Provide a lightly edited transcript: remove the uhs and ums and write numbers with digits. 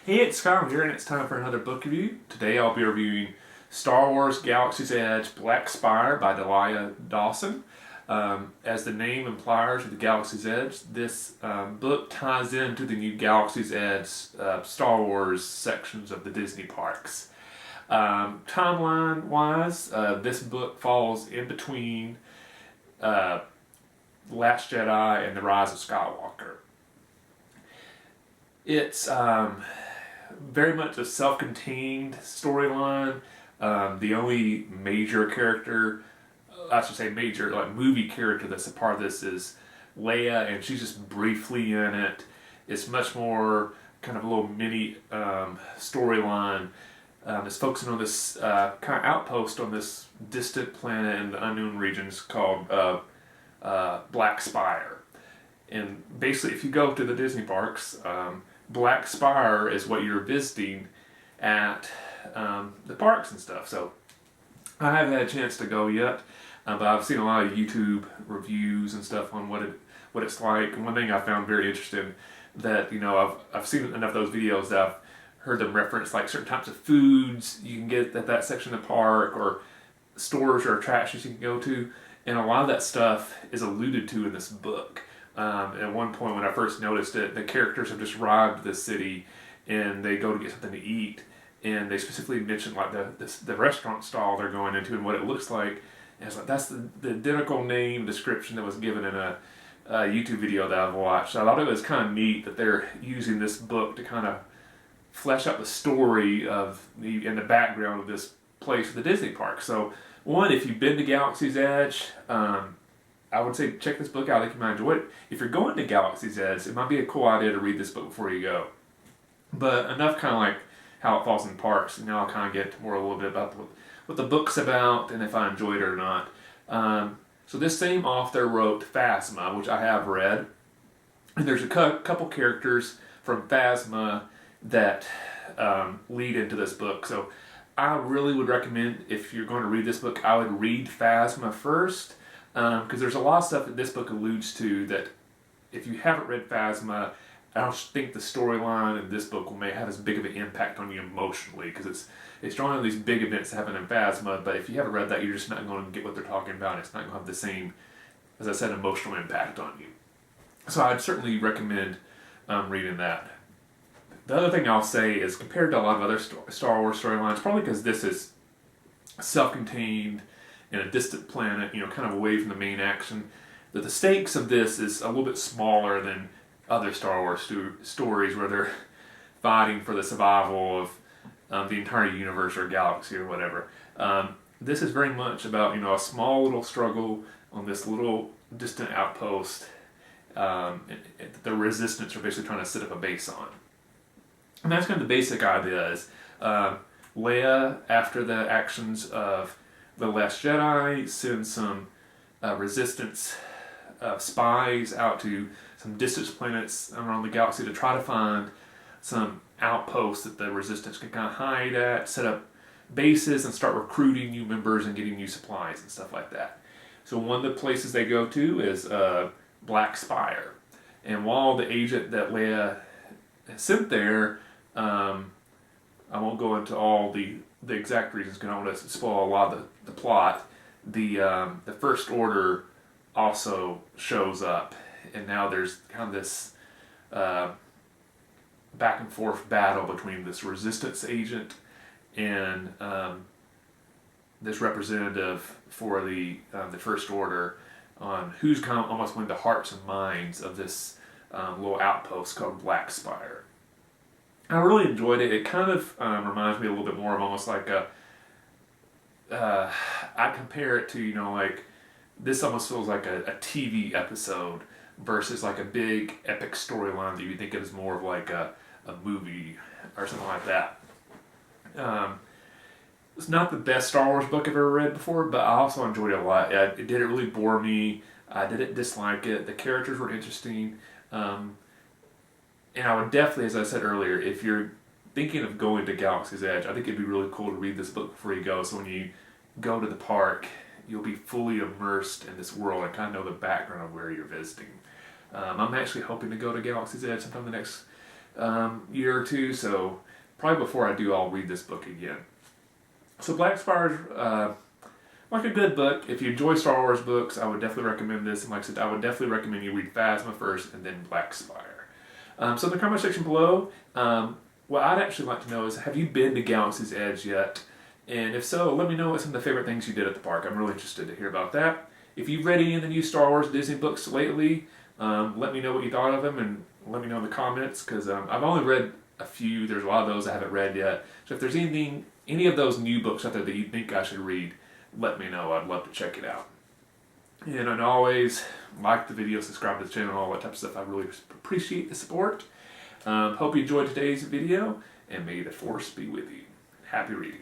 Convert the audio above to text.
Hey, it's Scott here, and it's time for another book review. Today I'll be reviewing Star Wars Galaxy's Edge Black Spire by Delilah Dawson. As the name implies, with the Galaxy's Edge, this book ties into the new Galaxy's Edge Star Wars sections of the Disney parks. Timeline-wise, this book falls in between Last Jedi and The Rise of Skywalker. It's very much a self-contained storyline. The only major character, I should say major, like movie character that's a part of this is Leia, and she's just briefly in it. It's much more kind of a little mini storyline. It's focusing on this kind of outpost on this distant planet in the unknown regions called Black Spire. And basically, if you go to the Disney parks, Black Spire is what you're visiting at the parks and stuff. So I haven't had a chance to go yet, but I've seen a lot of YouTube reviews and stuff on what it's like. And one thing I found very interesting that I've seen enough of those videos that I've heard them reference like certain types of foods you can get at that section of the park, or stores or attractions you can go to, and a lot of that stuff is alluded to in this book. At one point when I first noticed it, the characters have just arrived to the city and they go to get something to eat, and they specifically mention like the restaurant stall they're going into and what it looks like, and it's like that's the identical name description that was given in a YouTube video that I've watched. So I thought it was kind of neat that they're using this book to kind of flesh out the story of and the background of this place, the Disney park. So one, if you've been to Galaxy's Edge, I would say check this book out. I think you might enjoy it. If you're going to Galaxy's Edge, it might be a cool idea to read this book before you go. But enough kind of like how it falls in parts. And now I'll kind of get more a little bit about what the book's about and if I enjoyed it or not. So this same author wrote Phasma, which I have read. And there's a couple characters from Phasma that lead into this book. So I really would recommend, if you're going to read this book, I would read Phasma first. Because there's a lot of stuff that this book alludes to that if you haven't read Phasma, I don't think the storyline in this book may have as big of an impact on you emotionally, because it's drawing on these big events that happen in Phasma, but if you haven't read that, you're just not going to get what they're talking about. It's not going to have the same, as I said, emotional impact on you. So I'd certainly recommend reading that. The other thing I'll say is, compared to a lot of other Star Wars storylines, probably because this is self-contained in a distant planet, kind of away from the main action, that the stakes of this is a little bit smaller than other Star Wars stories where they're fighting for the survival of the entire universe or galaxy or whatever. This is very much about a small little struggle on this little distant outpost that the Resistance are basically trying to set up a base on. And that's kind of the basic idea. Is Leia, after the actions of The Last Jedi, sends some Resistance spies out to some distant planets around the galaxy to try to find some outposts that the Resistance can kind of hide at, set up bases, and start recruiting new members and getting new supplies and stuff like that. So one of the places they go to is Black Spire. And while the agent that Leia sent there, I won't go into all the exact reasons because I don't want to spoil a lot of the plot. The First Order also shows up, and now there's kind of this back and forth battle between this Resistance agent and this representative for the First Order on who's kind of almost winning the hearts and minds of this little outpost called Black Spire. I really enjoyed it. It kind of reminds me a little bit more of almost like I compare it to, like, this almost feels like a TV episode versus like a big epic storyline that you think of as more of like a movie or something like that. It's not the best Star Wars book I've ever read before, but I also enjoyed it a lot. It didn't really bore me. I didn't dislike it. The characters were interesting. And I would definitely, as I said earlier, if you're thinking of going to Galaxy's Edge, I think it'd be really cool to read this book before you go, so when you go to the park, you'll be fully immersed in this world and kind of know the background of where you're visiting. I'm actually hoping to go to Galaxy's Edge sometime in the next year or two, so probably before I do, I'll read this book again. So Black Spire's like a good book. If you enjoy Star Wars books, I would definitely recommend this. And like I said, I would definitely recommend you read Phasma first and then Black Spire. So in the comment section below, what I'd actually like to know is, have you been to Galaxy's Edge yet? And if so, let me know what some of the favorite things you did at the park. I'm really interested to hear about that. If you've read any of the new Star Wars Disney books lately, let me know what you thought of them and let me know in the comments, because I've only read a few. There's a lot of those I haven't read yet. So if there's any of those new books out there that you think I should read, let me know. I'd love to check it out. And as always, like the video, subscribe to the channel, all that type of stuff. I really appreciate the support. Hope you enjoyed today's video, and may the Force be with you. Happy reading.